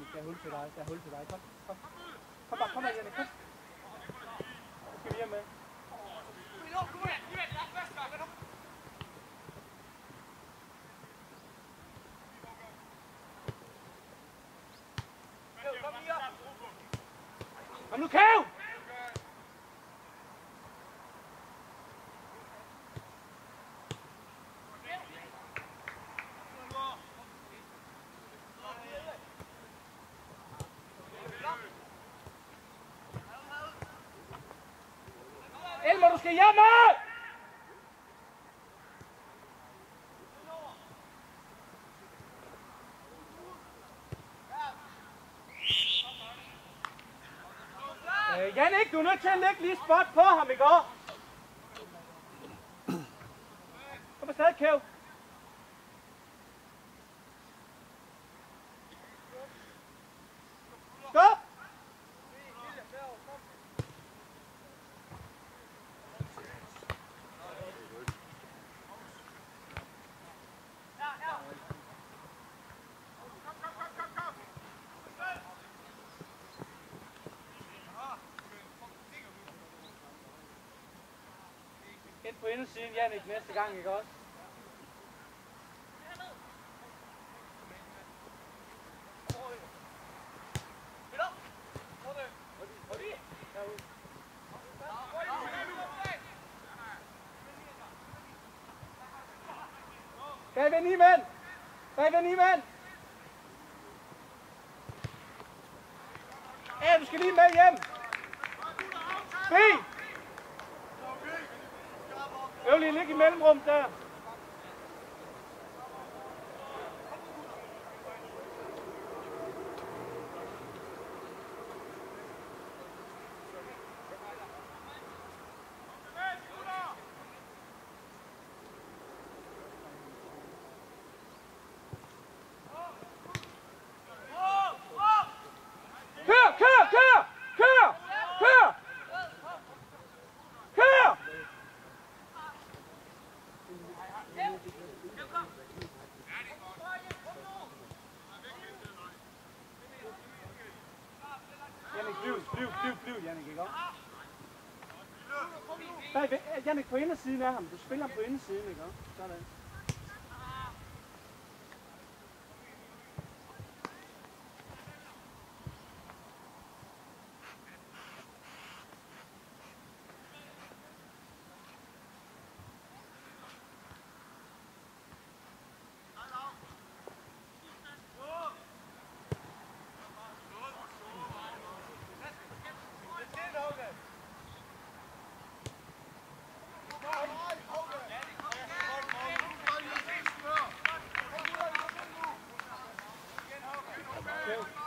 Jannik, der er hul til dig, der er hul til dig. Kom, kom. Kom bare, kom her, Jannik, kom. Så skal vi hjem med. Kom nu, Kæv! Elmer, du skal hjemme! Jannik, du er nødt til at lægge lige spot på ham, ikke også? Kom afsted, Kæv. Stop! Ind på indersiden, Jannik, næste gang, ikke også? Bagved 9 mænd! Bagved 9 mænd! Ja, du skal lige med hjem! Fint! Øv lige ligge i mellemrum der. Kør, kør, kør! Kør! Kør! Kør! Jannik, bliv, Jannik, ikke også? Jannik, på indersiden af ham. Du spiller ham på indersiden, ikke også? Sådan.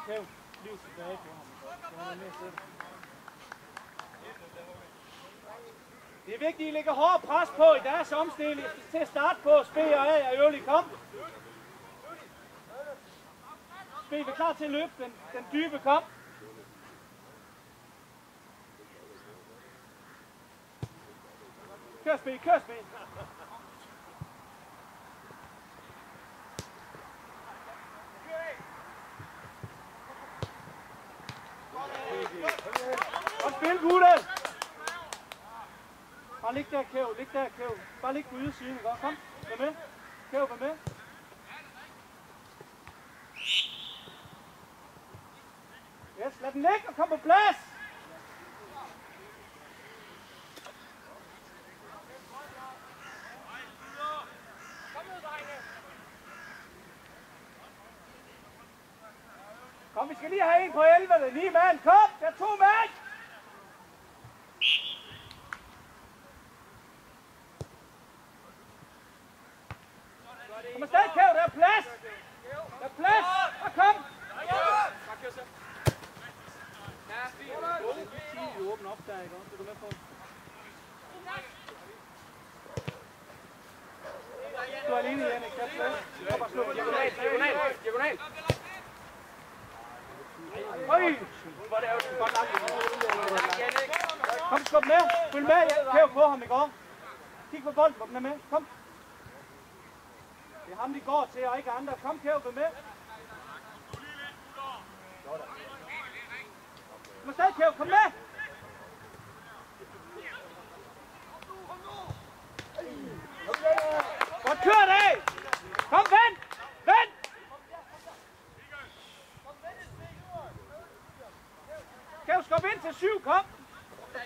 Kæv, bliv tilbage på ham. Det er vigtigt, at I lægger hårdt pres på i deres omstilling til at starte på. Spee og af og Øvlig, kom. Spee, vi er klar til at løbe den dybe, kom. Kør, Spee, kør, Spee. Og spil, gutte! Bare lig der, Kæv, lig der, Kæv. Bare lig på ydersiden, ikke? Kom, vær med. Kæv, vær med. Yes, lad den ligge og kom på plads! Kom, vi skal lige have en på 11. 9 mand, kom! Der er 2 mand! Kom afsted, Kæv, der er plads! Der er plads! Og kom! Du åbner op der, ikke? Det er du med på. Du er alene, Jannik. Der er plads. Kom og slå. Diagonal. Øj! Hvor det er jo godt nok. Kom, skub med. Følg med. Kæv på ham, ikke? Kig på bolden, hvor den er med. Kom. Det er ham, de går til, og ikke andre. Kom, Kæv, med. må stadig Kæv, kom med! Godt kørt af! Kom, vend! Vend! Kæv, skub ind til 7, kom!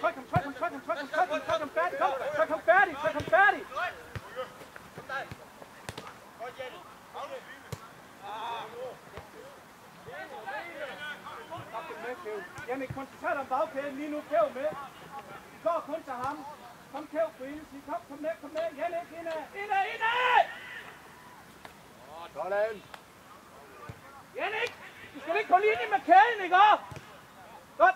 Tryk ham færdig, kom! Tryk ham færdig! Jannik, koncentrer dig om bagkæden lige nu, Kæv med. Vi går kun til ham. Kom Kæv på indersiden, kom med, Jannik, indad! Sådan. Jannik, du skal ikke gå lige ind med kæden, ikke også? Godt.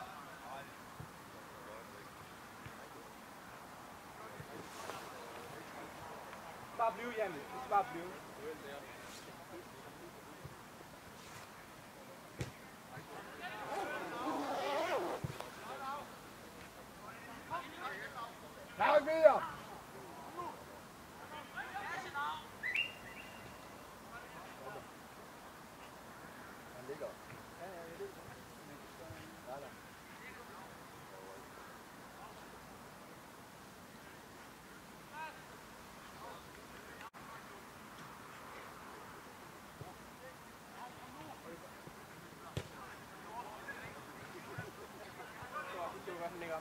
Bare bliv, Jannik, du skal bare blive. Tag videre. Han ligger.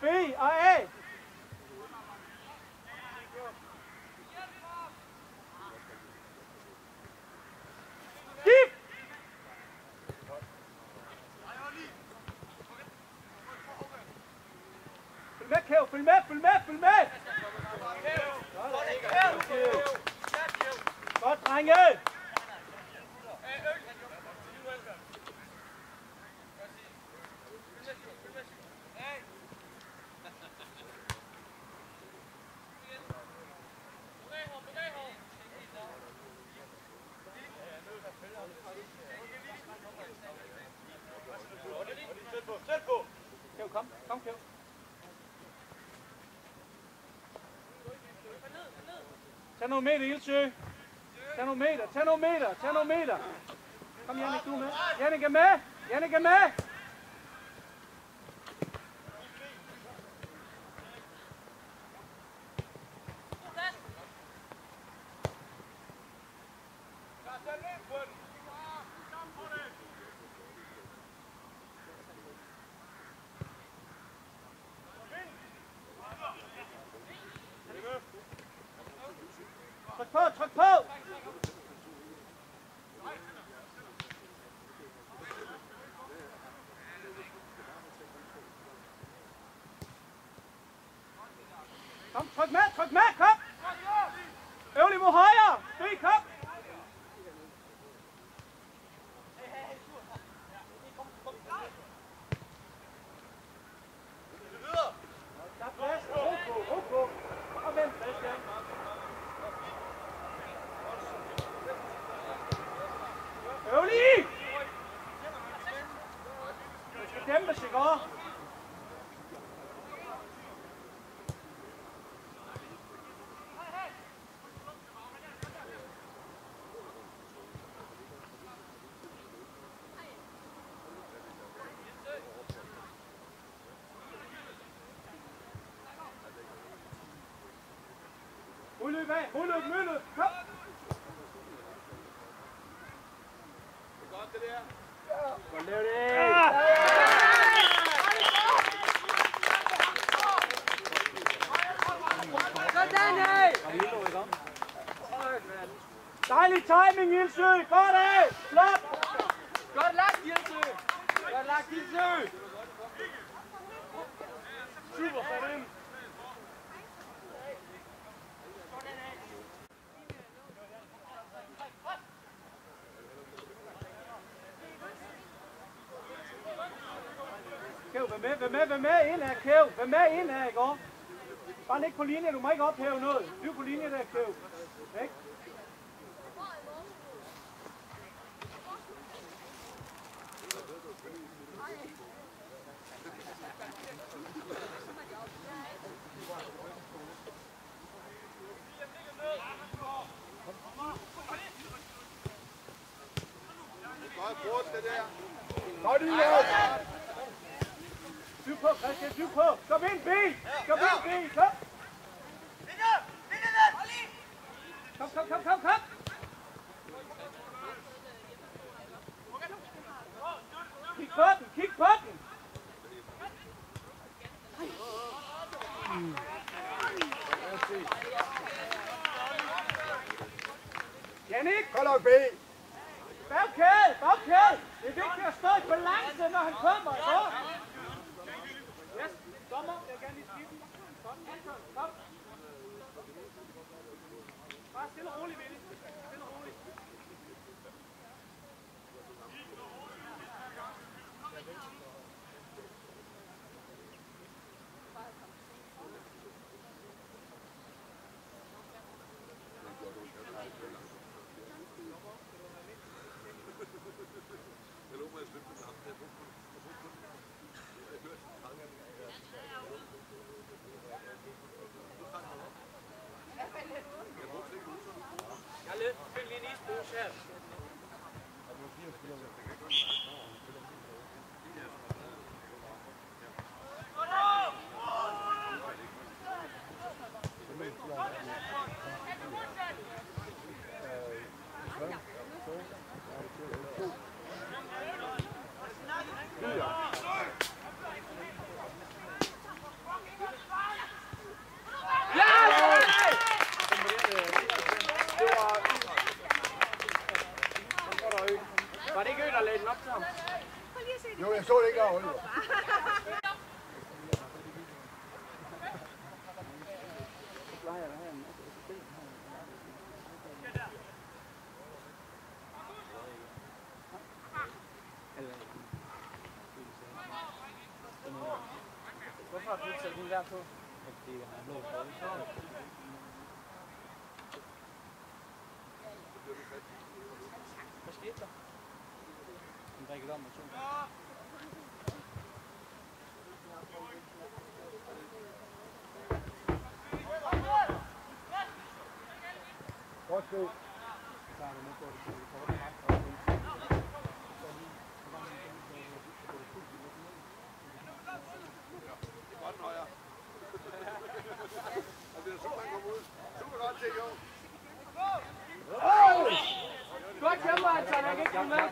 B og A. Skift! Følg med, Kæv, følg med! Godt, drenge! Kæv, kom Kæv. Tag nogle meter, Ildsø. Tag nogle meter. Kom Jannik, du er med. Jannik er med. Tryk på! Kom, tryk med, kom! Øvrig mod højre! Kom! Der er plads, OK. Og vent, plads, ja. Øvrig! Du skal dæmpes, ikke også? Udløb af, mødløb, kom! Godt det der. Godt lavet det! Dejlig timing, Ildsø! Godt af! Flot! Godt lagt, Ildsø! Super, sat ind! Kæv, vær med indad, Kæv. Vær med indad, ikke også? Bare ligge på linje, du må ikke ophæve noget. Bliv på linje der, Kæv. Væk. Godt, Godt i jer. Dyb på, Christian, dyb på. Kom ind, B. Kom ind, B. Kom. Kom. Kig på den. Jannik. Kom nok, B. Bagkæde. Det er vigtigt at stå i balance, når han kommer. Så. Yes, dommer. Jeg vil gerne lige skifte. Kom. Bare stille og roligt, Willy. Stille og roligt. Find lige en isbrus her. Var det ikke Ø, der lagde den op til ham? Jo, jeg så det ikke, Oliver. Hvorfor har du ikke sat den der på? Fordi han lå på. Hvad skete der? Han drikker om og to. Godt spil. Godt kæmper, han tager nok ikke med.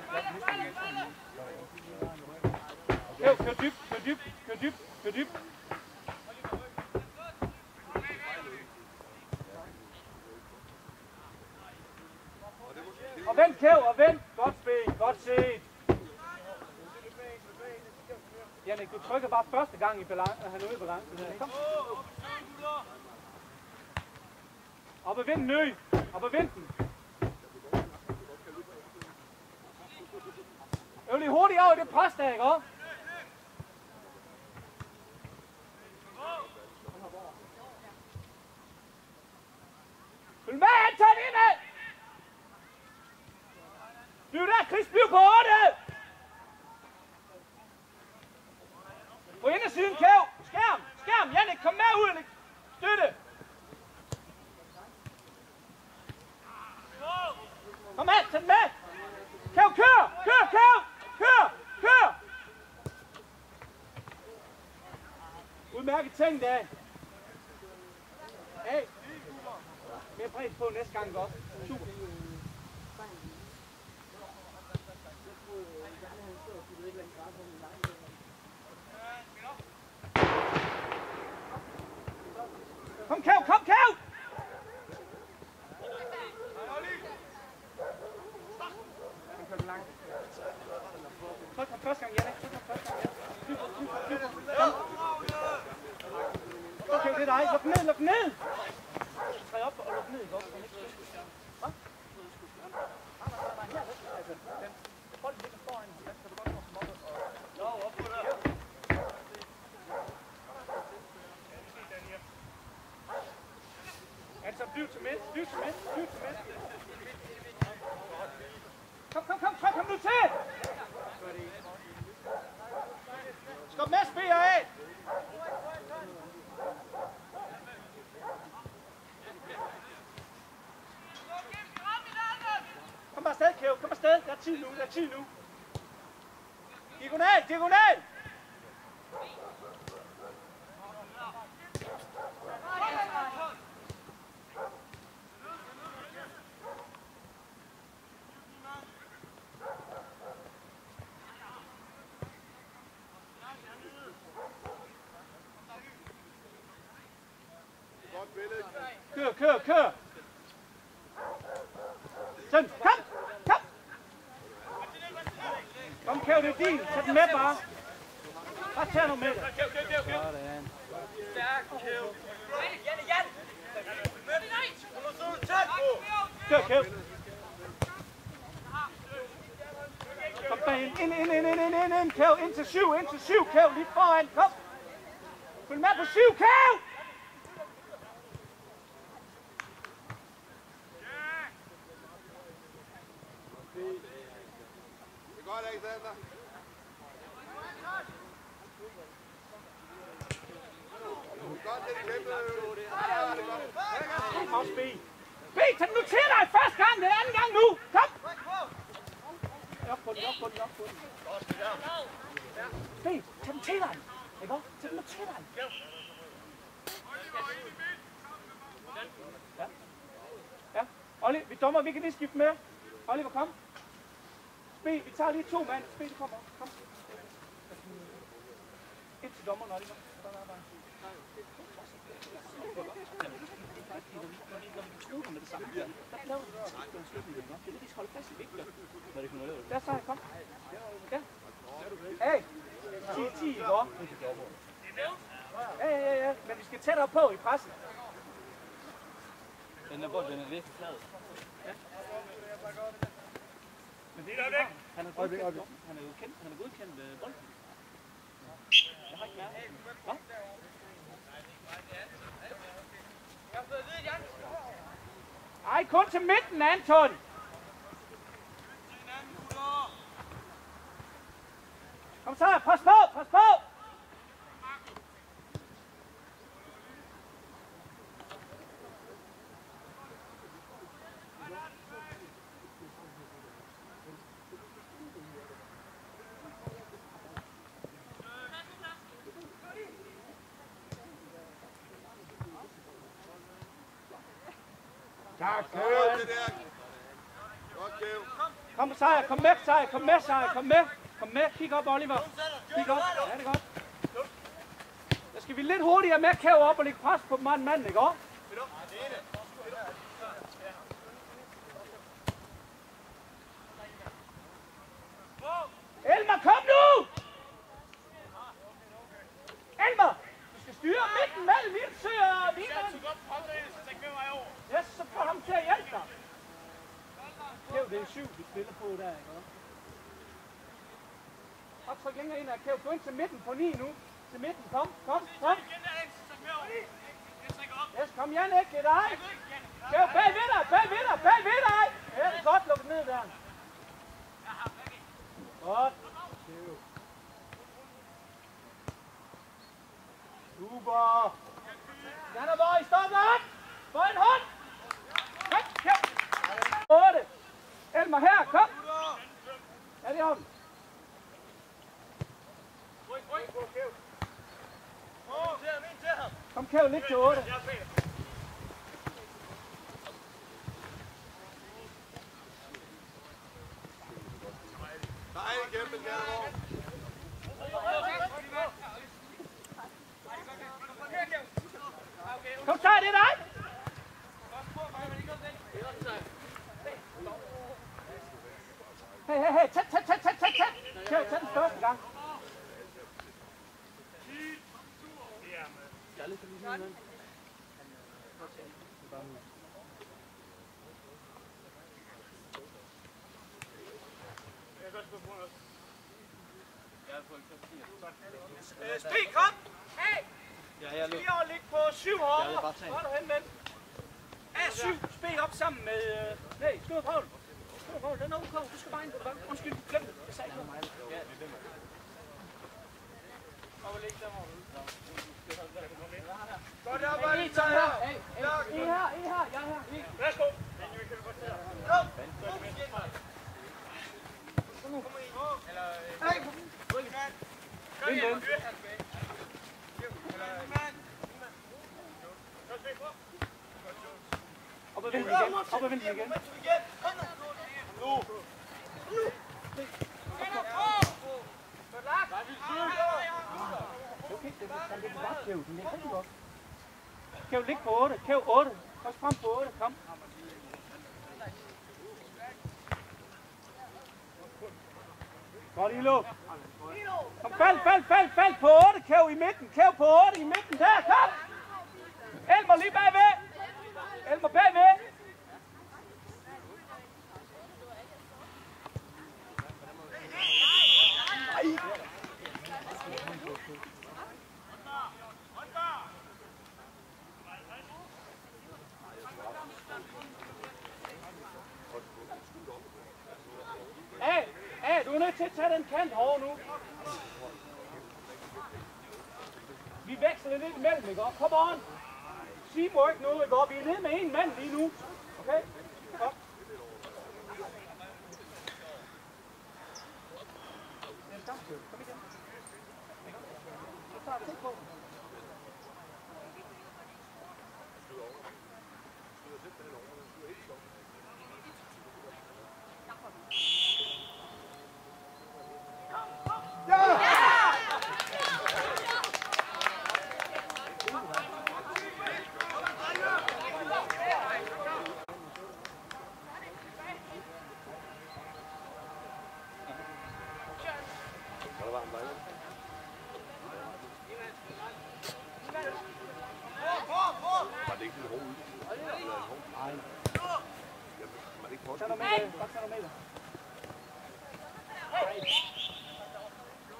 Kør dybt. Og vent, Kæv, og vent. Godt spil, godt set. Jannik, du trykker bare første gang i balance, han er ude i balance. Kom. Op og vind den, Nø. Op og vind den. Øv lige hurtigt over i det pres der, ikke også? Følg med, Anton, indad! Bliv der, Chris, bliv på 8! På indersiden, Kæv! Skærm! Jannik, kom med ud! Støtte! Kom med, tag den med! Kæv, kør! Udmærket ting, der. Hey. Mere pres på næste gang, godt. Super. Kom, Kæv! Tryk ham første gang, Jannik. Okay, det er dig. Luk ned! Træd op og luk ned, ikke også? Hvad? Nej, altså, bolden ligger foran. Der skal du godt komme op og... Jo, op på der. Altså, bliv til midt. Kom, tryk ham nu til! Skub med spiller af! Kom bare afsted, Kæv. Der er tid nu. Diagonal, diagonal! Kør, kør, kør! Sådan, kom! Kom! Kom, Kæv, det er din. Tag den med bare. Bare tag nu med det. Sådan. Stærk, Kæv. Jan! Kør, Kæv. Kom der ind, Kæv, ind til 7, Kæv, lige foran, kom. Følg med på 7, Kæv! Det er godt, Alexander. Godt, det er kæmpe. Kom, Spi. Spi, tag den nu til dig første gang, det er anden gang nu. Kom! Op på den. Spi, tag den til dig. Ikke også? Tag den nu til dig. Ja. Olli, vi dommer, vi kan lige skifte med. Oliver, kom. Spi, vi tager lige 2 mand. Spi, du kommer. Kom. Et til dommeren, Oliver. Sådan er der så kom. Ja. Hey. 10 i går. Ja. Men vi skal tættere på i pressen. Den er virkelig flad. Ja. Men det er der ikke. Han er godkendt bolden. Jeg har ikke mærket. Hvad? Ej, kun til midten, Anton! Kom så, pas på! Tak, Kæv. Godt, Kæv. Kom Sejr, kom med. Kom med, kig op, Oliver. Kig op, ja, det er godt. Der skal vi lidt hurtigere med Kæv op og lægge pres på mand, ikke også? Elmer, kom nu! Elmer, du skal styre midten mellem Vildsø og Vigman. Ja, så får ham til at hjælpe dig. Kæv, det er 7, vi spiller på der, ikke også? Og tryk længere ind af Kæv. Gå ind til midten på 9 nu. Til midten, kom. Yes, kom Jannik, det er dig. Kæv, bagved dig. Ja, det er godt lukket ned der. Godt. Super. Jannerborg, stop op. Få en hånd. Kom, Kæv. 8. Elmer her, kom. Ja, det er om. Kom Kæv, lidt til 8. Nej, kæmpe Skanderborg. Kom så, det er dig. Hey, tæt. Kæv, tag den første gang. Stig, kom! Hey! Lige over ligge på 7 hårde. Hvor er du henne, ven? A7, spil op sammen med... Nej, Stor Paul, den er ok. Du skal bare ind på banken. Undskyld, glem det. Jeg sagde ikke noget. Godt arbejde, I her. Jeg er her. Værsgo. Kom. Vind den. Op og vind den igen. Op og vind den igen. Nu! Okay, det er lidt godt, Kæv. Den er rigtig godt. Kæv, lig på 8. Kæv 8. Først frem på 8. Kom. Godt, Ilo. Kom, fald på 8. Kæv i midten. Kæv på 8 i midten. Der, kom. Elmer lige bagved. Elmer bagved. Du er nødt til at tage den kant herovre nu. Vi veksler lidt imellem, ikke? Kom on. Teamwork nu, ikke? Vi er nede med en mand lige nu. Okay? Kom. Kom igen. Så tager vi på.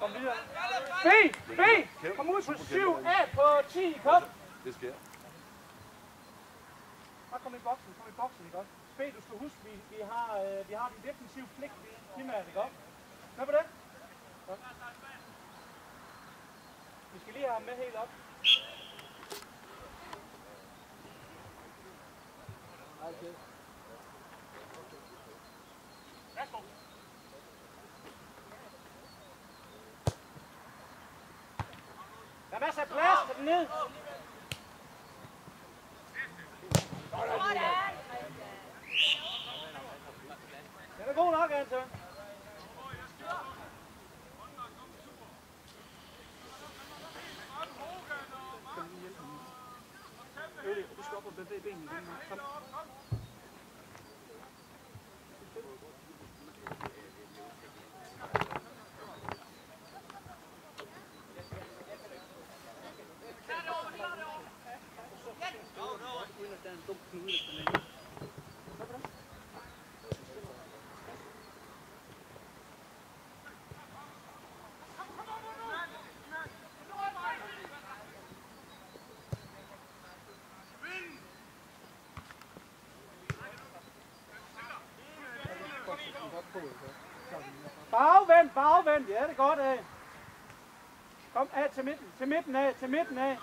Kom videre. B! Kom ud på 7A på 10, kom! Det sker. Bare kom i boksen, ikke også? B, du skal huske, vi har den defensive pligt primært, ikke også? Hvad på det? Godt. Vi skal lige have ham med helt op. Okay. Der er masser af plads, tag den ned. Den er god nok, Anton. Du skal op og bevæge benene igen. Kom. Bagvend, ja det er godt af. Kom af til midten af.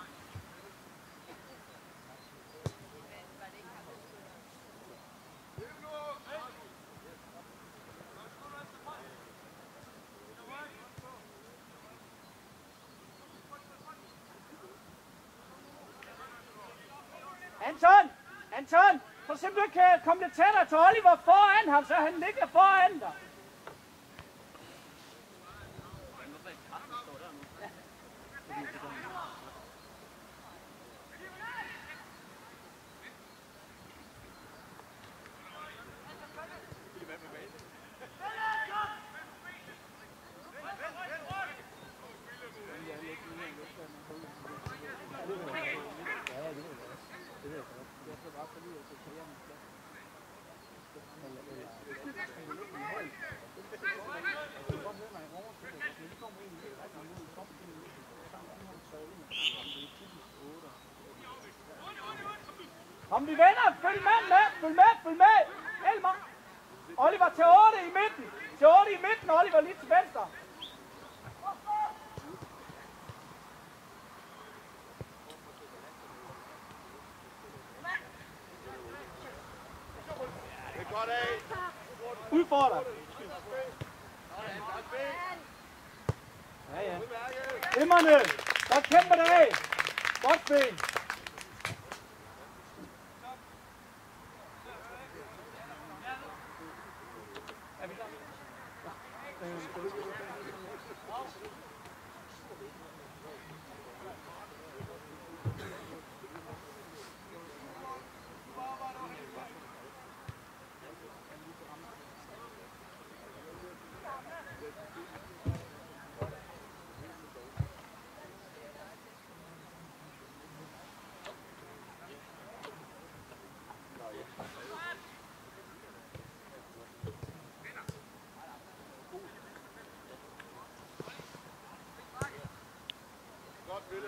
Anton, for simpelthen kan komme lidt tættere til Oliver foran ham, så han ligger foran dig. Kom, vi vender! Følg med! Elmer! Oliver til 8 i midten! Oliver lige til venstre! Udfordrer! Ja, ja. Himmerne, så kæmper det af. Godt ben. Er vi klar?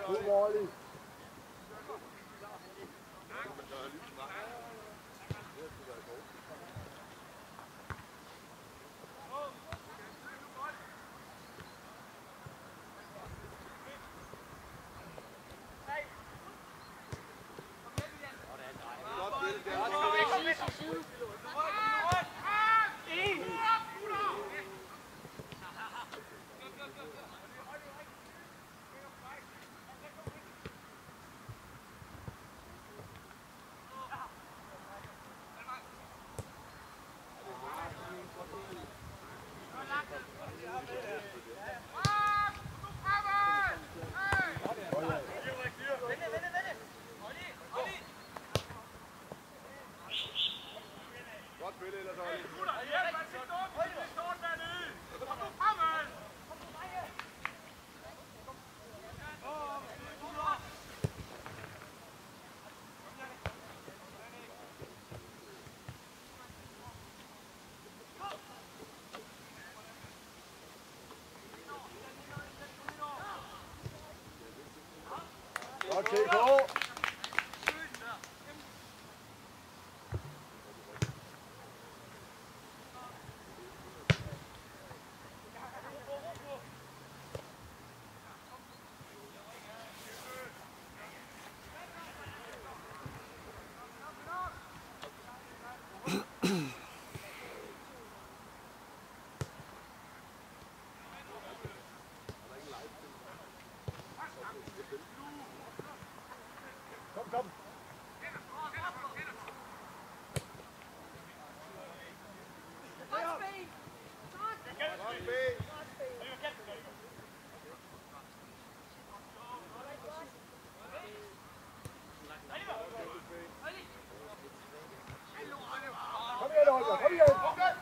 God morgen. Okay, go. Kom. Kom igen, Holger. Kom igen.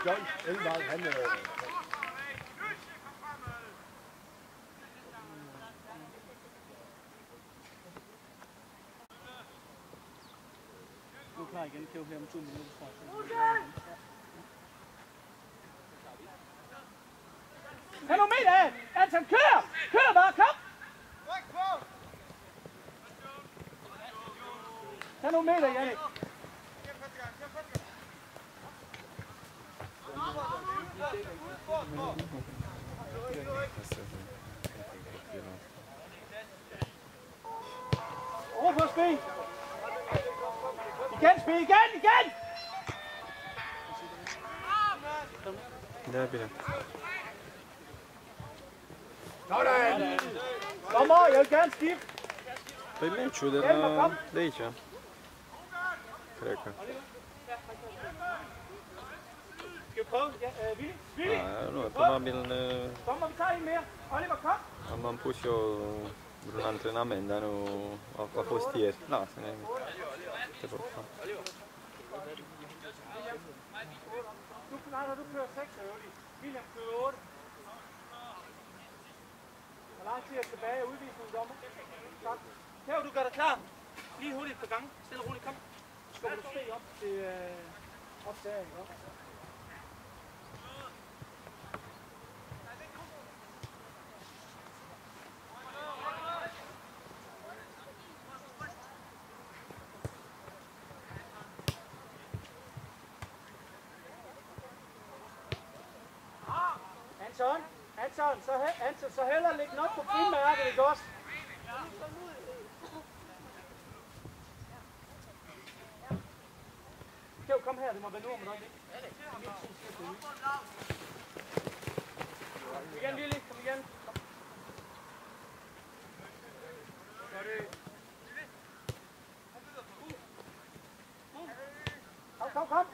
John Elvang, han Nu er klar igen, Kjell, her om 2 minutter. Tag nogle meter af! Anton, kør! Kør bare, kom! Tag nogle meter, Jannik. Over på spil! Igen, spil! Igen! Der bitte. Sådan! Dommer, jeg vil gerne skifte. Păi meciul de aici. Cred că. Skal vi prøve? Ja, Willy? Nu, probabil Dommer, vi tager en mere. Oliver, kom! am pus și eu vreun antrenament, dar nu a fost ieri. Lasă-ne. Te rog. Du knaller, du kører 6, William kører 8. Hvor lang tid er tilbage af udvisningen, dommer? Tak. Her, du gør dig klar. Lige hurtigt på gang. Stille og roligt, kom. Skubber du spil op til opdagen, ikke? Anton, Anton, så hellere lægge den op på frimærket, ikke også? Kjeld, kom her, det må være nu om et øjeblik. Kom igen, Lili, kom igen.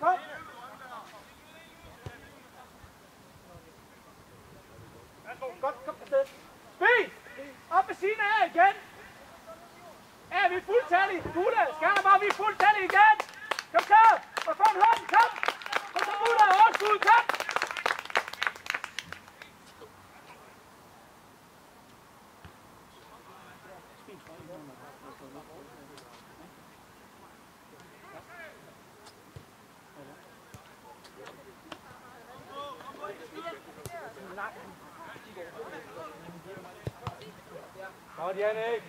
Kom. Godt, kom afsted. Speed! Op ved siden af igen. Ja, vi er fuldtallige. Gutter, Skanderborg, vi er fuldtallige igen. Kom så! Og få en hånd, kom! Kom så, gutter, overskud, kom! Godt, Jannik.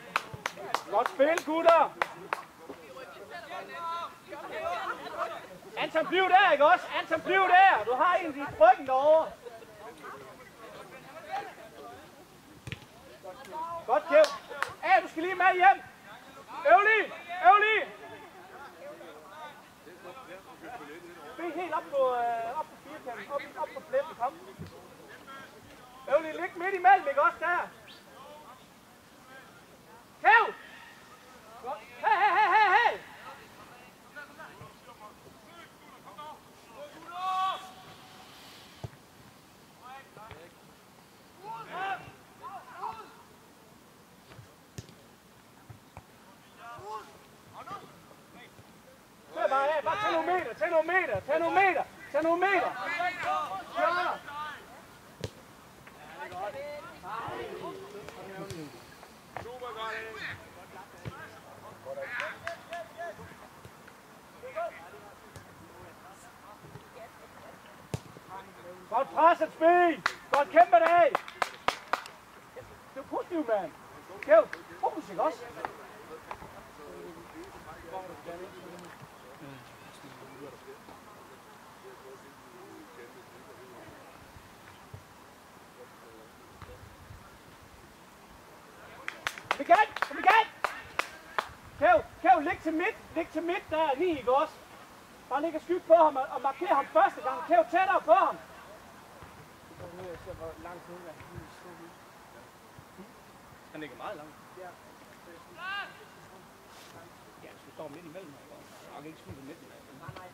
Godt spil, gutter. Anton, bliv der, ikke også? Anton, bliv der. Du har en i ryggen derovre. Godt, Kjeld. Du skal lige med hjem. Øv lige. Spil helt op på firkanten. Op på flæppen, kom. Øv lige, lig midt imellem, ikke også der? Kjeld! Hey! Bare tag nogle meter. Klar. Godt presset spil. Godt kæmpe det af. Det er positivt, mand. Kjeld, fokus, ikke også? Kom igen! Kjeld, lig til midt der, lige, ikke også? Bare ligge og skygge på ham og markere ham første gang. Kjeld, tættere på ham. Han ligger meget langt. Ja, du skal stå midt imellem. Jeg kan ikke skyde midt imellem. Nej.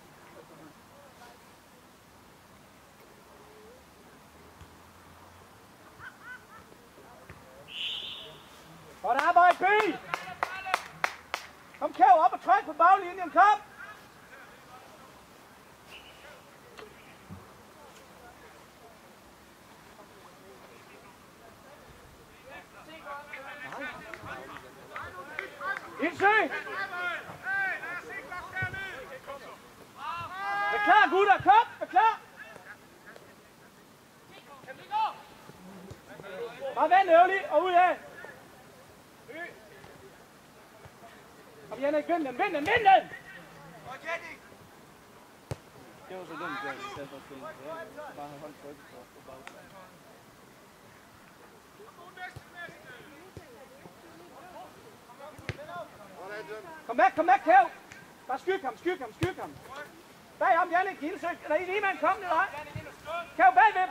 Godt arbejde, B! Kom, Kjeld, op og træk på baglinjen, kom! Indsø! Vær klar, gutter, kom! Vær klar! Bare vend øvligt og ud af! Kom, Jannik, vind den! Det var så dumt, at i stedet for at spille. Bare have holdt trykket på bagsiden. Kom med, Kjeld! Bare skygge ham! Bag ham, Jannik, Ildsø! Der er lige mand, kom ned, hej! Kjeld, bagved!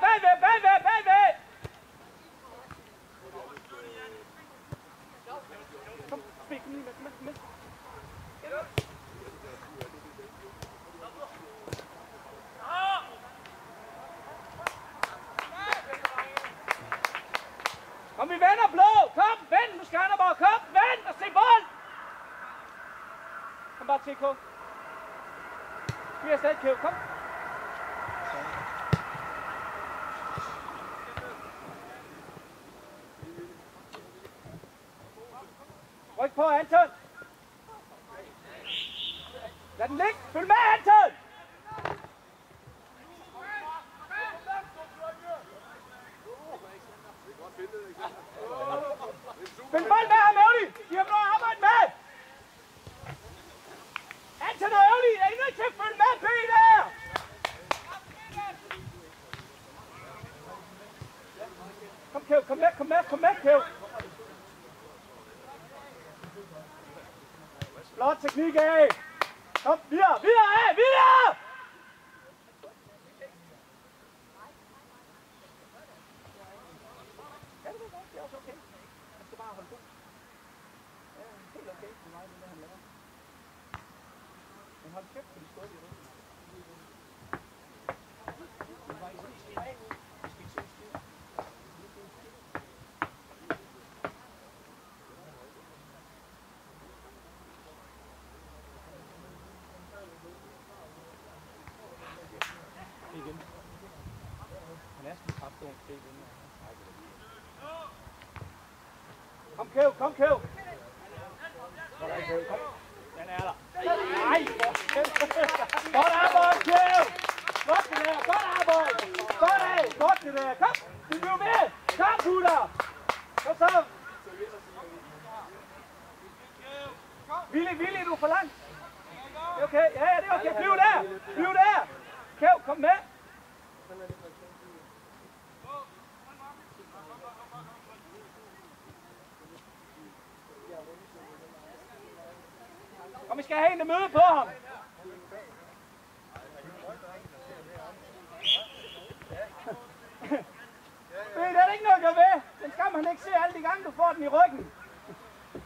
Kom, spil, kom lige med. Kom, vi vender blå! Kom, vend, nu skal Skanderborg! Kom, vend og se bold! Kom bare til, K. Vi er stadig, Kjeld, kom! Ryk på, Anton! Lad den ligge! Følg med, Anton! Spil bold med ham, Øvlig! De har noget at arbejde med! Anton og Øvlig, er I nødt til at følge med på I der? Kom Kæv, kom med Kæv. Flot teknik af. Kom, videre. Ja, det er også okay. Han skal bare holde god. Ja, helt okay for mig, det han laver. Men hold kæft, for de skål i ryggen. Igen. Han er sådan kraftig om det igen. Kom Kæv. Kom. Den er der. Nej, hvor kæft. Godt arbejde, Kæv. Godt det der. Godt arbejde. Godt det der. Kom. Vi bliver med. Kom, gutter. Kom så. Willy, du er for langt. Det er okay. Ja, det er okay. Bliv der. Kæv, kom med. Kom, vi skal have en møde på ham. Det er ikke noget at gøre ved. Den skam han ikke se alle de gange, du får den i ryggen.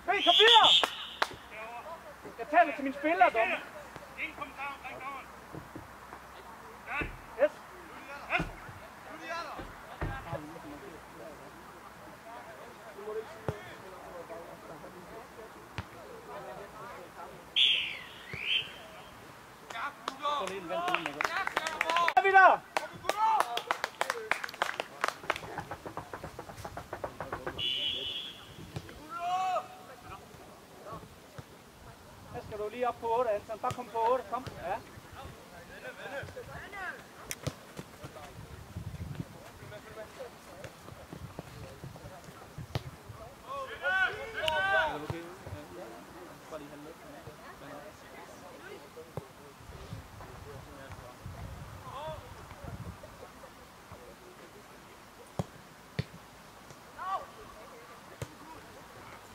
Kom videre. Jeg tager det til min spiller, dommer. Ingen kommentar omkring dommeren. Yes. Videre. Her skal du lige op på 8, Anton. Bare kom på 8. Kom. Ja.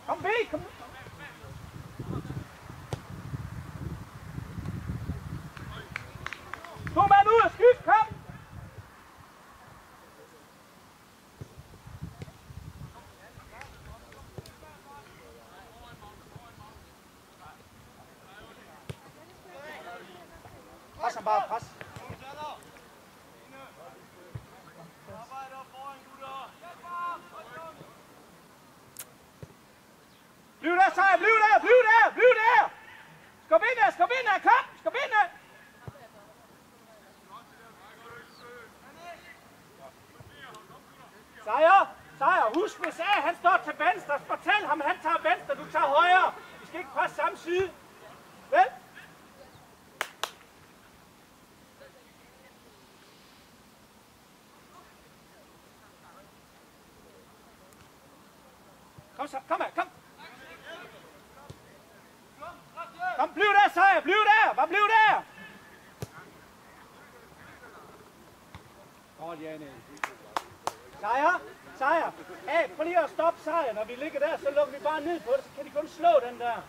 Kom væk, kom. To mand ud og skyld, kom. Pres ham bare, pres. Bliv der, Sejr, bliv der! Skub ind der, kom! Skub ind der! Sejr, husk hvis han står til venstre, fortæl ham, han tager venstre, du tager højre. Vi skal ikke presse samme side. Vel? Kom så, kom her, kom! Kom, bliv der, Sejr, bliv der! Bare bliv der! Godt, Janne. Sejr! Hey, prøv lige at stoppe Sejr. Når vi ligger der, så lukker vi bare ned på det, så kan de kun slå den der.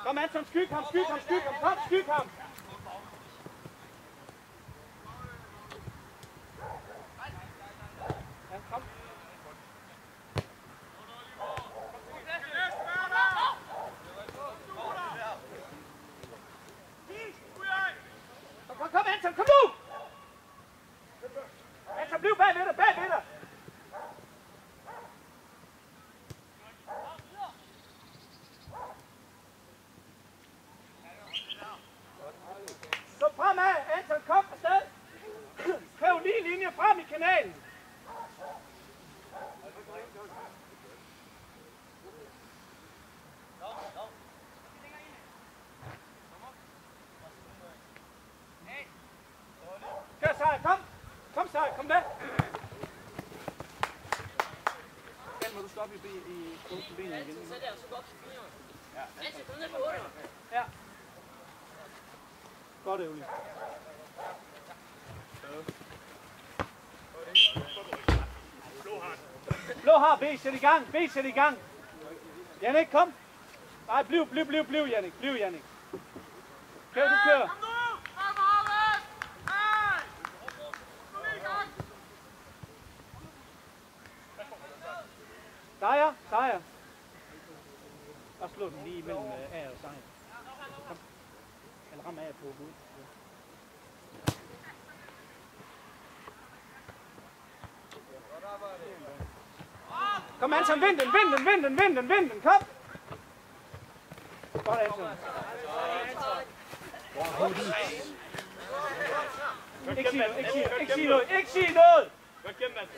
Kom Anton, skyg ham! Kom, skyg ham! Ja, kom. Kom Anton, kom nu! Anton, bliv bagved dig! Så fremad, Anton, kom afsted! Køb lige linje frem i kanalen! Kør Sejr, kom! Kom Sejr, kom med! Den må du stoppe i benene igen. Så er det altså godt til 4. Ja, Anton, kom ned på 8. ja. Godt, Øvlig. Blå har B, sæt i gang. B, sæt i gang. Jannik, kom. Nej, bliv, Jannik. Bliv, Jannik. Kør, du kører. Sejr. Og slå den lige mellem A og Sejr. Kom. Eller ram A på hovedet. Kom Anton, vind den, kom! Godt Anton. Ikke sig noget! Godt gennem, Anton.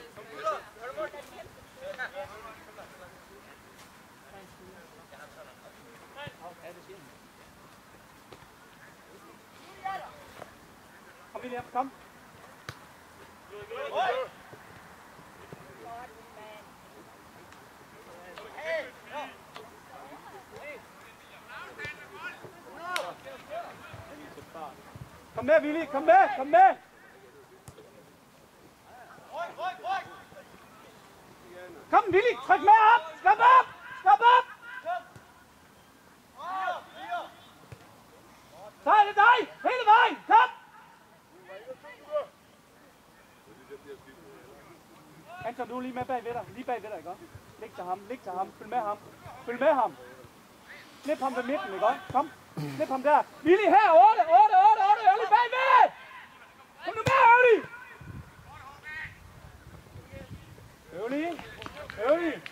Kom William, kom! Kom med, Willy, kom med! Kom, Willy, tryk med op! Stop op! Så er det dig! Hele vejen! Kom! Anton, du er lige med bagved dig. Lige bagved dig, ikke også? Lig til ham. Følg med ham. Knip ham ved midten, ikke også? Kom. Knip ham der. Willy her! 8! Ørlig bagved! Kom nu med, Ørlig! Ørlig!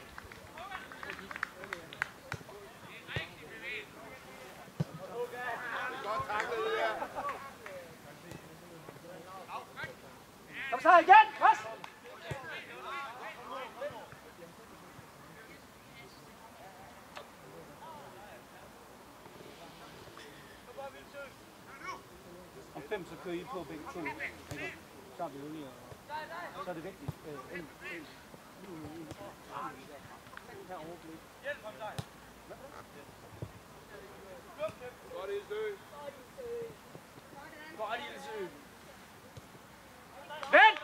Kom så igen! Pas! Om 5 så kører I på begge to. Så er vi ude så er det vigtigt. Her overblik. Hjælp ham dig! Godt Ildsø! Vent!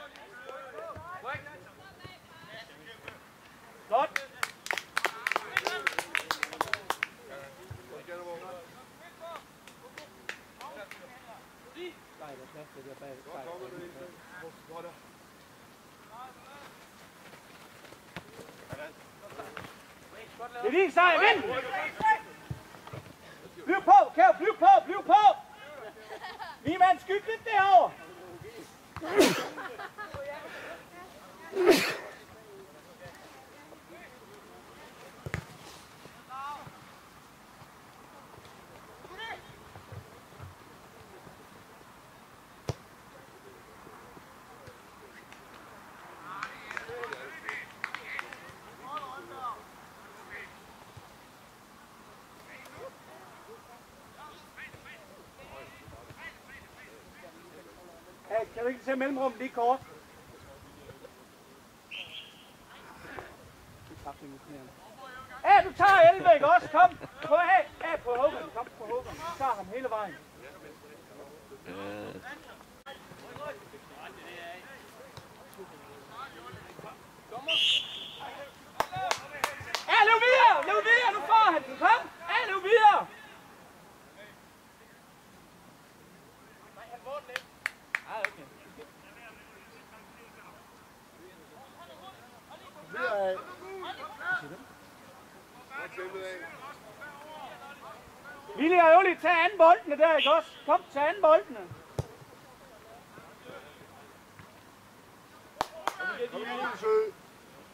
Godt! Nej, der er plads til det der bag. Det er din sejr, vind! Bliv på, Kæv, bliv på! Lige mand, skyld lidt derovre! Hey, kan du ikke se mellemrummet lige kort? Du tager 11, ikke også? Kom på A på Hågen. Kom på Hågen. Du tager ham hele vejen. Løb videre! Nu får han den. Kom! Løb videre! Nej, han får den ikke. Okay. Willy og Ørlig, tag anden boldene der, ikke også? Kom, tag anden boldene.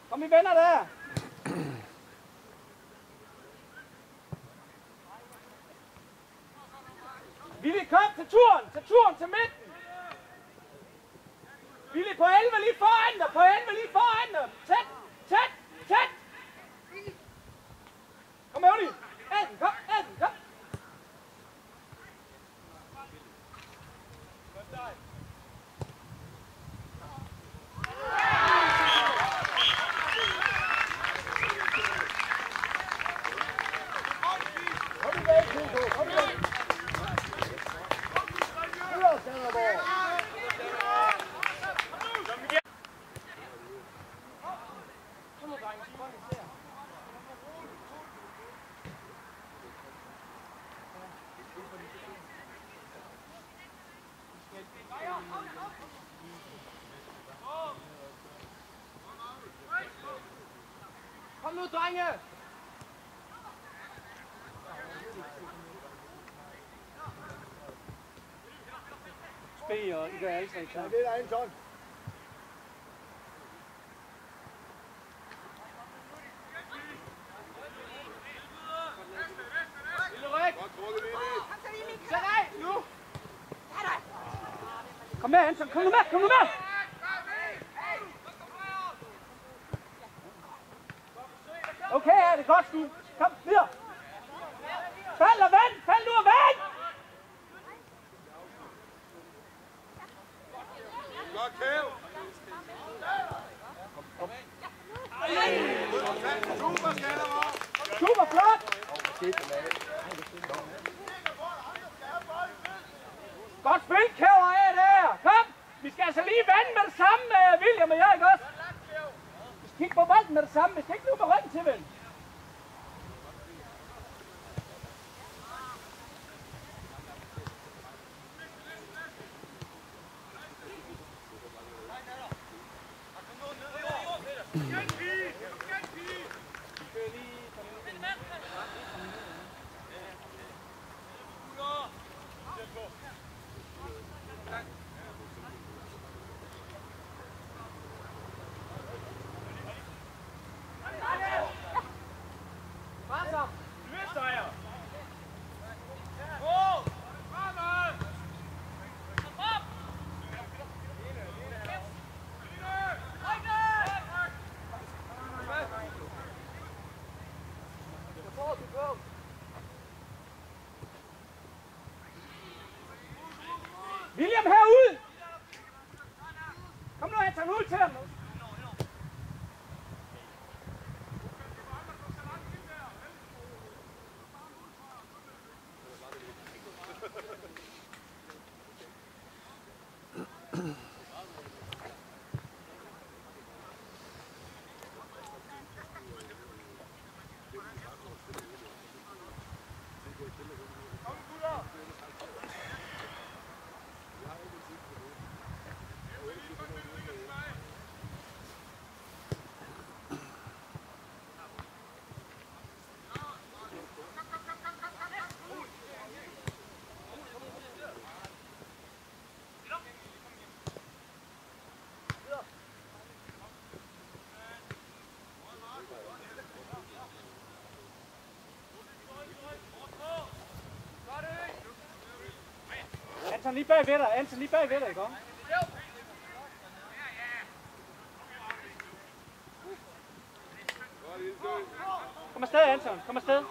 Kom, I venner der. Willy, kom til turen til midten. Willy, på 11 lige foran dig, Tæt. Kom, Ørlig. Alden, kom. nu, drenge! Spil, og I gør alle tre klar. Ja, det er Anton. Sæt af, nu! Kom med, Anton, kom nu med, kom nu med! Okay, er det godt, sgu. Kom, videre! Fald og vend! Fald nu og vend! Godt kæv. Super Skanderborg. Super flot! Godt spil, kæver af der! Kom! Vi skal altså lige vende med det samme, William og jeg, ikke også? Vi skal kigge på bolden med det samme. Vi skal ikke nu med ryggen til, vel? William, herud! Kom nu, han tager ud til ham. Anton lige bag ved dig, Anton lige bag ved dig, ikke om? Kom afsted, Anton, kom afsted.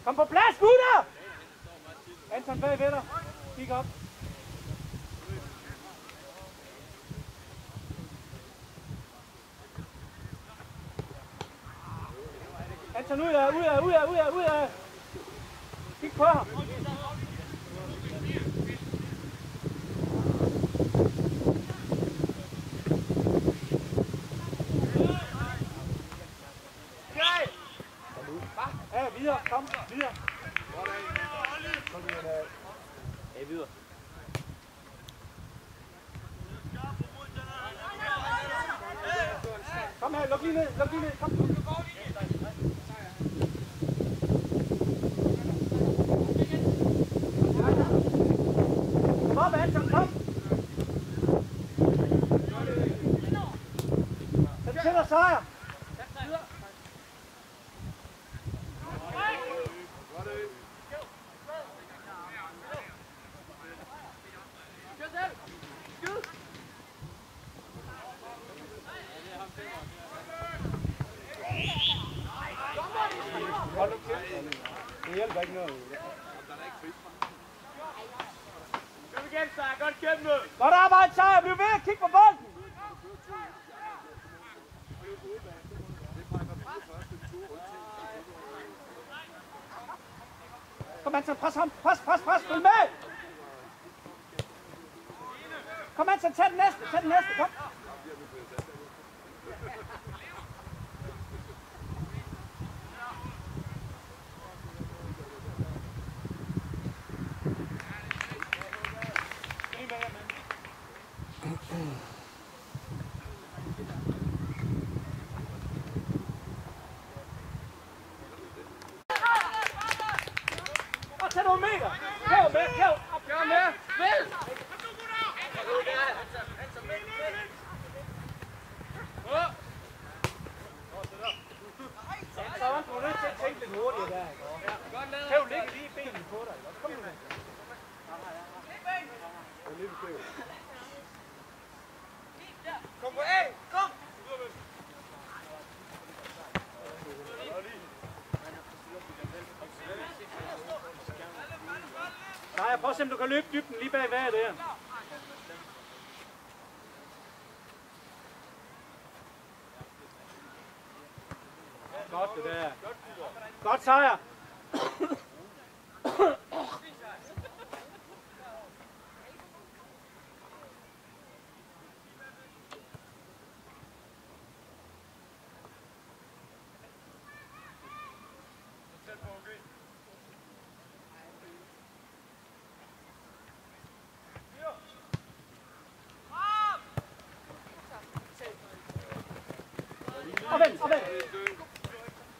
Kom på plads, gutter! Anton bag ved dig. Kig op. Anton ud af. Kig på ham. Ja, videre, kom, videre. Ja, videre. Kom her, luk lige ned, kom. Kom op, Anton, kom. Så det til dig sejr. hjælper ikke noget. Kom igen, Sejr. Godt kæmpet. Godt arbejde, Sejr. Bliv ved. Kig på bolden. Kom Hansen, pres ham. Pres. Følg med. Kom Hansen, tag den næste. Kom. Tag nogle meter. Kæv. Opgør med. Vel. Så var du nødt til at tænke lidt hurtigere der. Kæv ligger lige i benene på dig. Kom nu med. Kom på A. Kom. Nej, prøv at se, om du kan løbe dybden lige bag hvad der. Godt det der. Godt Sejr. Og vent.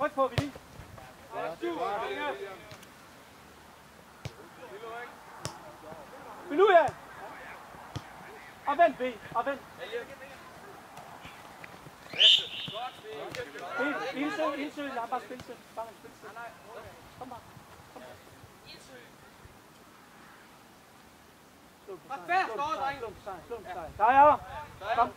Ryk på, Willy. Vil du her? Og vent, B. Og vent. Indsø. Lad bare spille sø. Kom bare. Slå dem sejr. Sejr. Kom.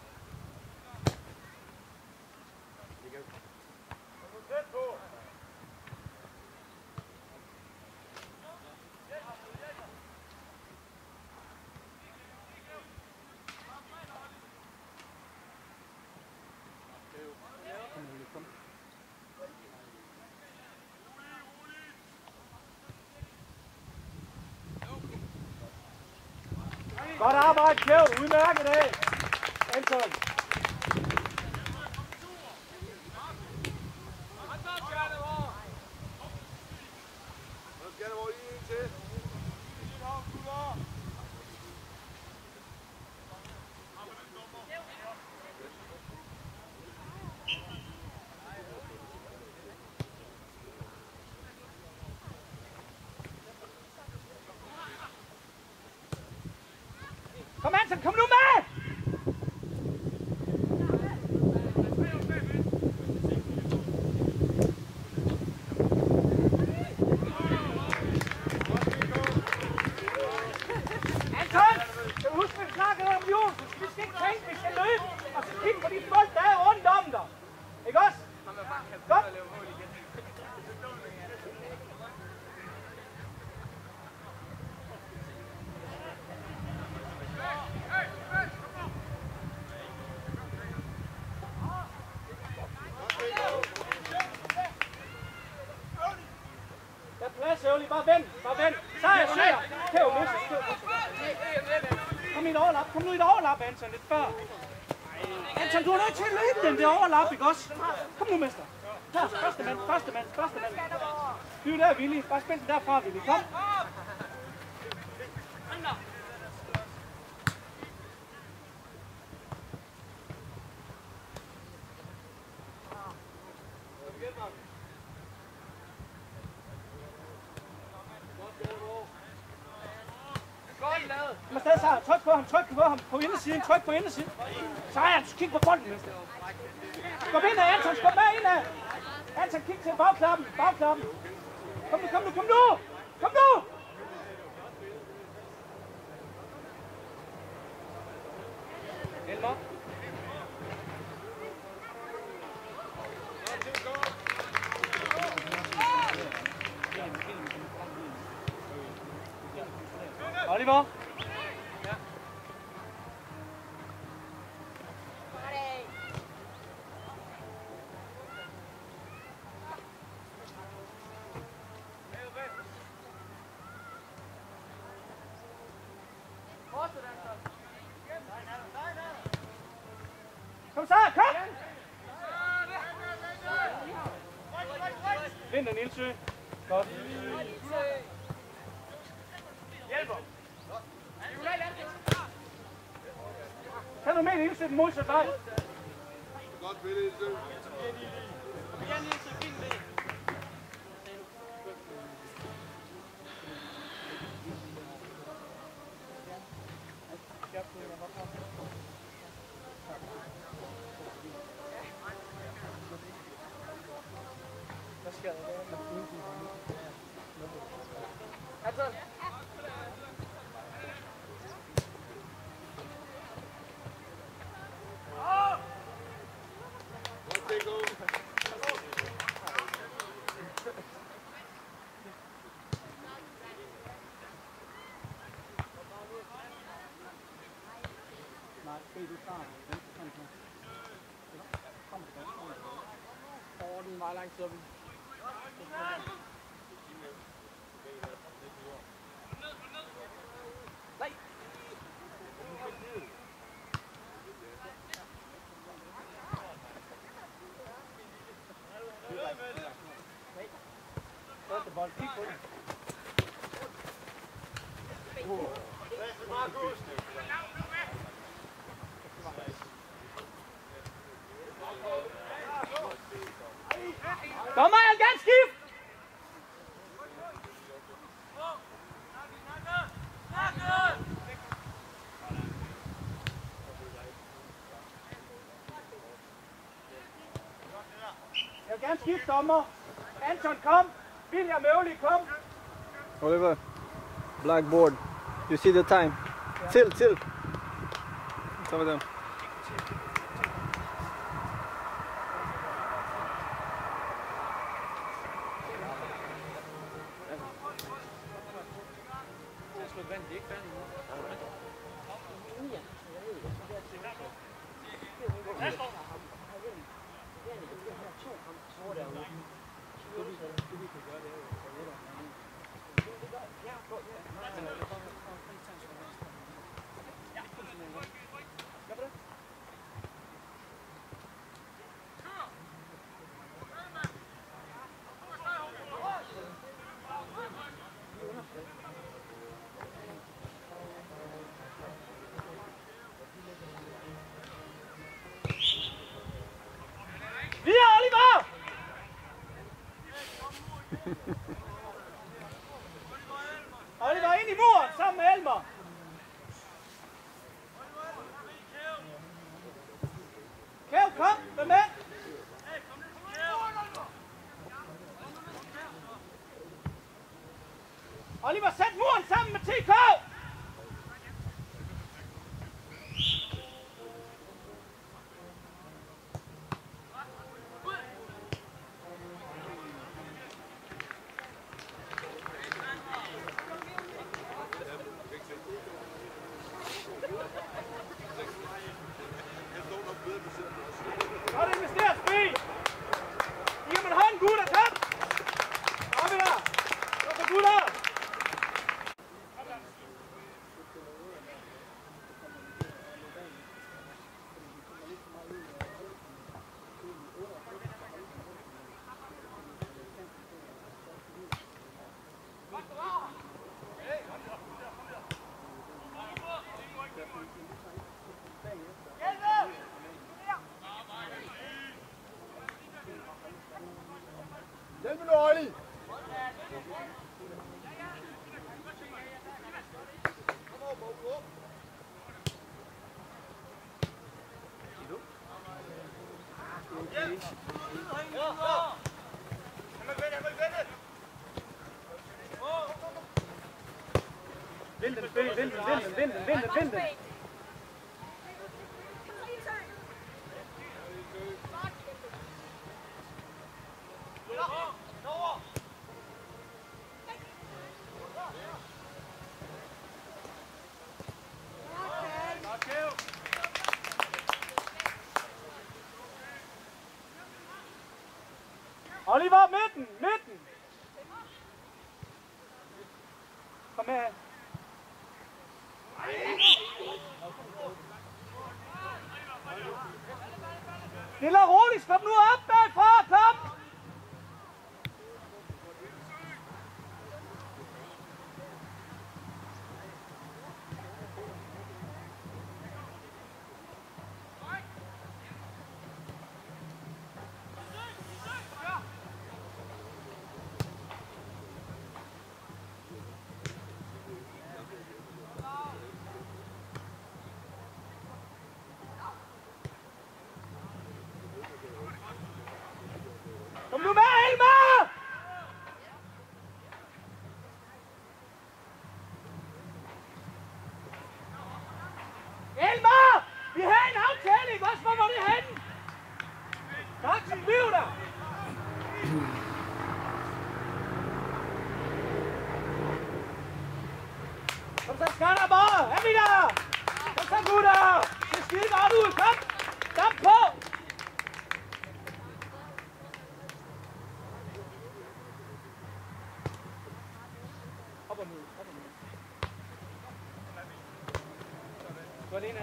Godt arbejde, Kjell. Udmærket af. Anton. Kom Hansen, kom nu med! Anton! Husk, vi snakkede om jorden. Vi skal ikke tænke, vi skal løbe. Og så kigge på de folk, der er rundt om dig. Ikke også? Godt! Øvlig, bare vent. Sejr, Kæv, løs. Kom nu i et overlap, Anton, lidt før. Anton, du er nødt til at løbe den der overlap, ikke også? Kom nu, mester. Her, første mand. Du er der, Willy. Bare spænd den derfra, Willy. Kom. Tryk på ham, på indersiden, tryk på indersiden. Sejr, kig på bolden, mester. Skub ind af Anton, skub med ind af. Anton, kig til bagklappen. Kom nu! Elmer. Oliver. Kom så, kom! Vinter Nilsø. Godt. Hjælper. Tag nu med Nilsø, den modsat dig. Godt spillet, Nilsø. Den var lang tid. Nej. Første bold, kig på den. Dommer, jeg vil gerne skifte! Jeg vil gerne skifte, dommer. Anton, kom. William Øvli, kom. Oliver, blackboard. You see the time. Till. Some of them. Videre, Oliver! Oliver ind i muren sammen med Elmer. Kæv, kom, vær med. Oliver, sæt muren sammen med TK. Godt investeret spil! Giv ham en hånd, gutter, kom! Kom vi der! Kom så, gutter! Hjælp mig nu, Olli! Vind den, spil, vind den. Oliver, midten! Kom med. Stille og roligt, skub nu op bagfra, kom! Kom nu med, Elmar! Elmar! Vi har en aftale, ikke også? Hvor var det henne? Taxen, bliv der! Kom så, skatter bare! Er vi der? Kom så, gutter! Det skide godt ud, kom! Stop på! Gå lige ned.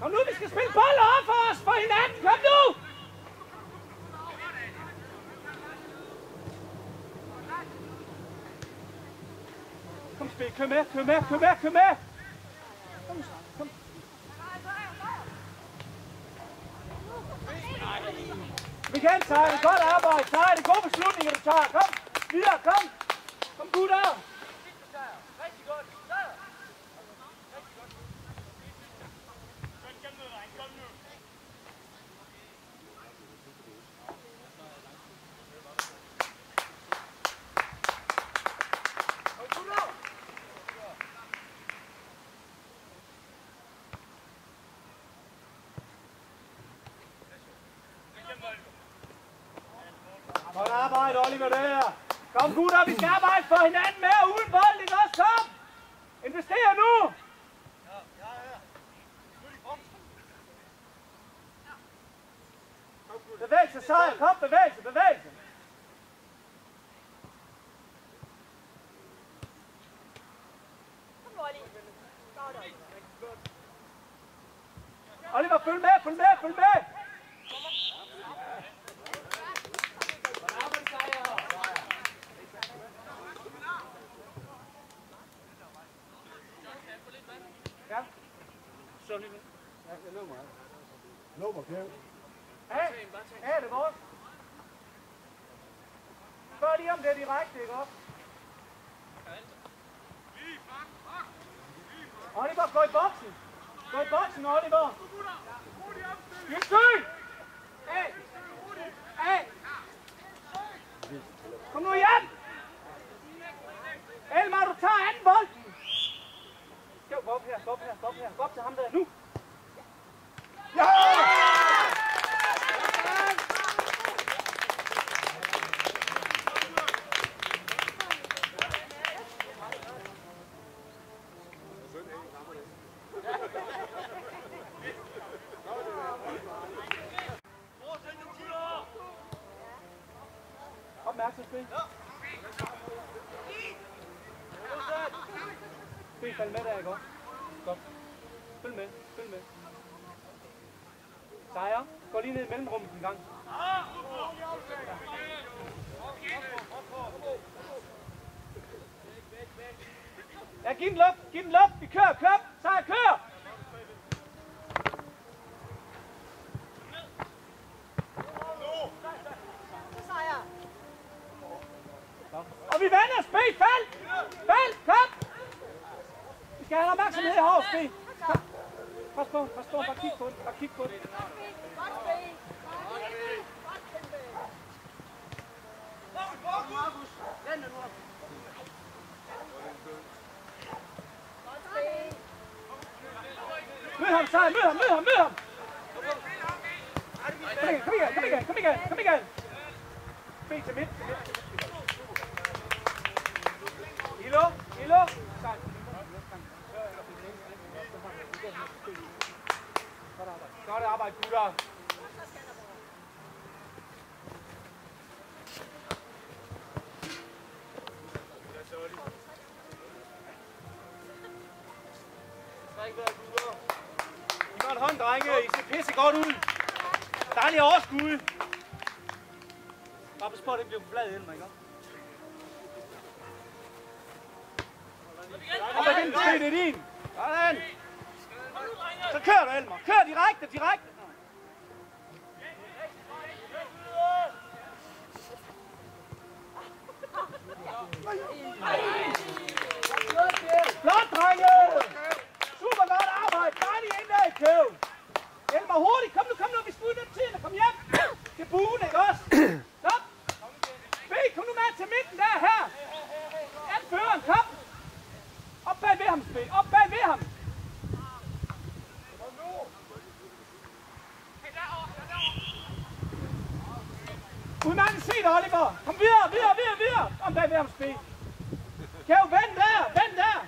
Kom nu, vi skal spille bold op for os, for hinanden. Kom nu! Kom, spil. Kør med. Kom. Michael, Sejr, det er godt arbejde. Sejr, det er gode beslutninger, du tager. Kom, videre, kom. Kom, gutter. Rigtig godt. Godt arbejde, Oliver, der. Kom, gutter, vi skal arbejde for hinanden med og uden bold, ikke også? Kom! Invester nu! Bevægelse, Sejr. Kom, bevægelse. Oliver, følg med! Ja. Så lige med. Ja, jeg løber mig. Løber, Kjell. Ja, det er godt. Spørg lige om det er direkte, ikke også? Oliver, gå i boksen. Oliver. Jensø! Hey! Kom nu hjem! Elmar, du tager anden bolden! Gå op her. Gå op til ham der nu! Ja! Opmærksom, spil. Spil, fald med der, ikke også? Godt. Følg med. Sejr, gå lige ned i mellemrummet en gang. Ja, giv den luft. Vi kører. Sejr, kør! Og vi vender, spil, fald, kom! Vi skal have opmærksomhed herovre, spil. Pas på, bare kig på det. Mød ham, Sejr, mød ham! Kom igen! Spil til midt. Ilo. Godt arbejde, gutter. Godt hånd, drenge. I ser pisse godt ud. Dejligt overskud. Bare pas på, at det bliver for flad Elmer, ikke? Og så den det er din. Sådan. Så kør du, Elmer. Kør direkte. Flot, drenge! Super godt arbejde. Dejligt indlæg, Køv. Elmer, hurtigt. Kom nu. Vi skal ud den tiden og kom hjem. Det er buen, ikke også? Stop. B, kom nu med til midten der her. Anføreren, kom. Op bag ved ham, B. Op bag ved ham. Udmærket se dig, Oliver. Kom videre. Om bag ved ham, B. Kæv, vend der.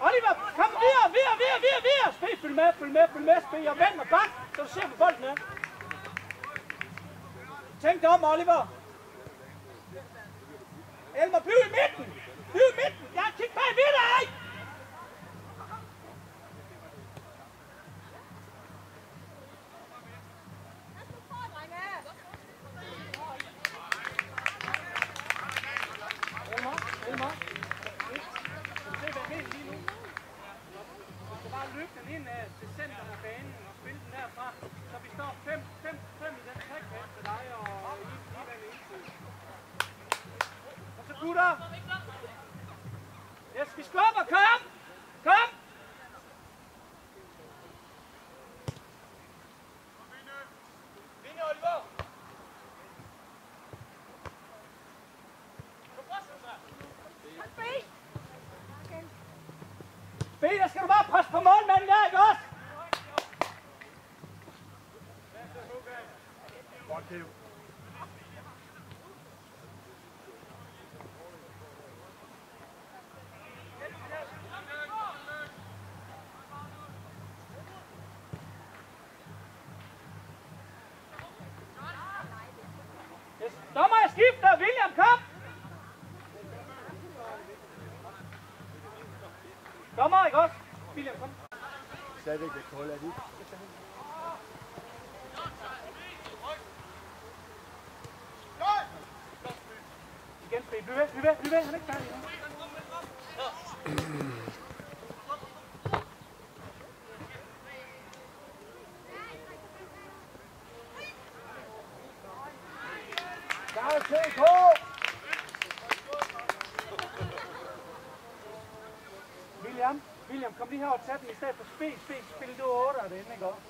Oliver, kom videre. Spil, følg med, spil. Jeg vender bak, så du ser på bolden her. Tænk dig om, Oliver. Elmer, bliv i midten. Jeg kigger bag ved dig. Elmer. Løb den ind til center af banen og spille den derfra, så vi står 5 i den trækant til dig og Ivan indtil. Og så gutter! Jeg skal skubbe og kom! Vinde, Oliver! B, der skal du bare passe på målmanden der, ikke også? Godt, Kæv. Dommer, jeg skifter. William, kom! Dommer, ikke også? William, kom. Stadigvæk det kolde, er det ikke? Igen, bliv ved. Han er ikke færdig nu. Der er til på! William, kom lige her og tag den i stedet for spil du 8 af den, ikke også?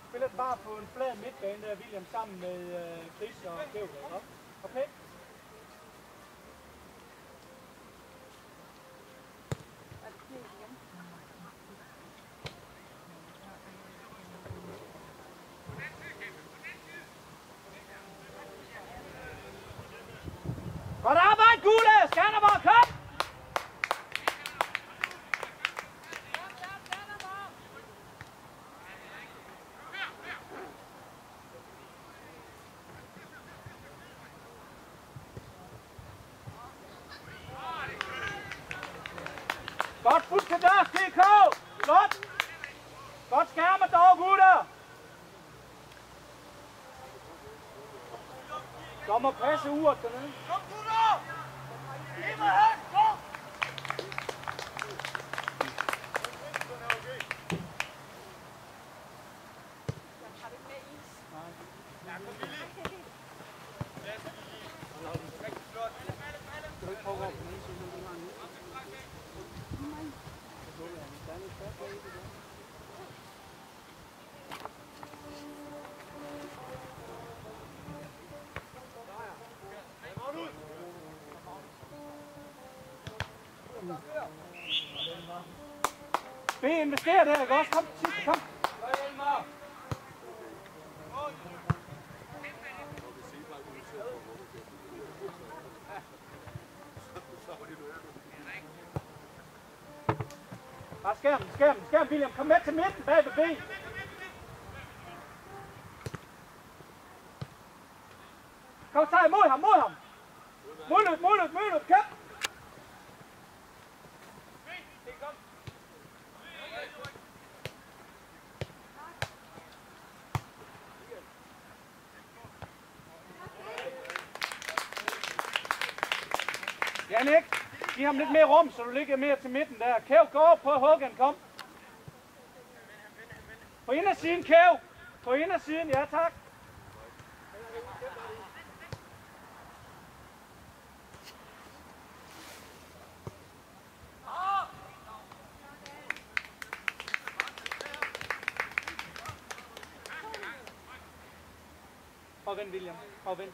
Spiller den bare på en flad midtbane der, William, sammen med Chris og Kæv, ikke også? Okay? Godt arbejde, Gule! Skanderborg, kom! Godt fuldt til dørs, DK! Flot! Godt skærmet dog, gutter! Dommer passe uret dernede. Kom, gutter! Lige med højt, kom! B, invester der, ikke også? Kom, sidste, kom. Bare skærm, William. Kom med til midten bag ved B. Kom, tag mod ham. Modløb, kæp. Jannik, giv ham lidt mere rum, så du ligger mere til midten der. Kæv, gå op på huggen, kom. På indersiden, Kæv. På indersiden, ja tak. Afvend, William. Afvend.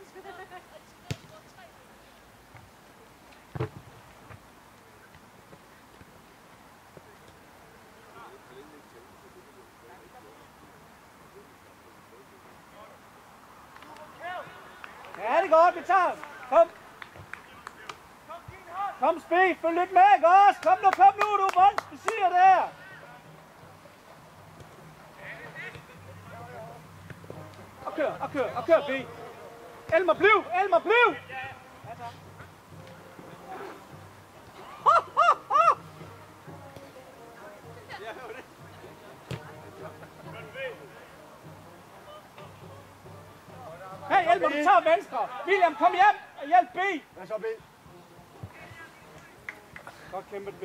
Ja, det er godt, vi tager. Kom. Kom, Spee, følg lidt med, ikke også? Kom nu, du er bold, du siger der. Og kør, B. Elmer, bliv! Ja, tak. Hey, Elmer, du tager venstre. William, kom hjem og hjælp B. Hvad så, B? Godt kæmpet, B.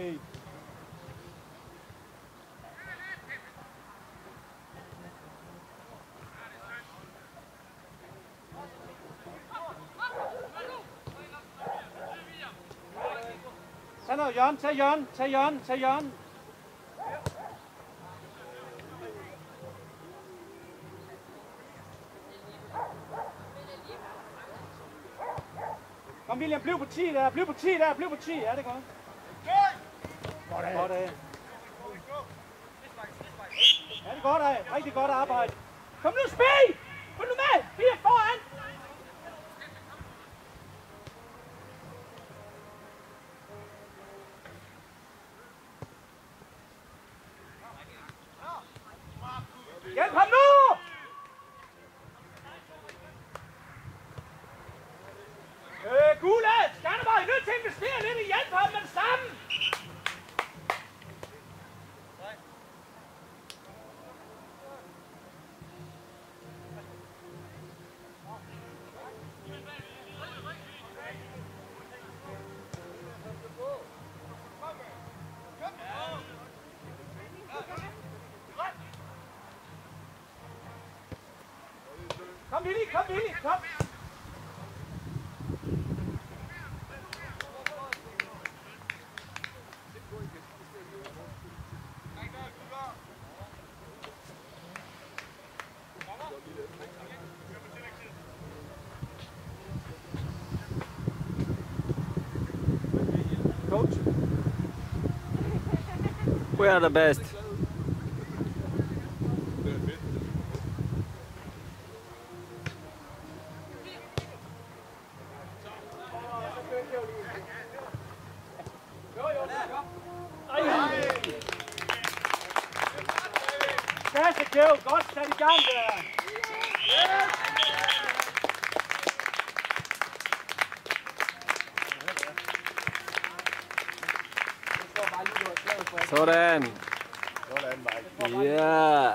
Tag nu, Jørgen, tag Jørgen. Kom, William, bliv på 10 der, Ja, det er godt. Godt af. Ja, det er godt af. Rigtig godt arbejde. Kom nu, Spee! Kom nu med! Vi er foran! Hjælp ham nu! Gule! Skanderborg, I er nødt til at investere lidt i hjælp ham med det samme! Kom, Willy, kom! Coach. We are the best. Kasse, Kæv, godt sat i gang der. Sådan. Sådan, Mike. Ja.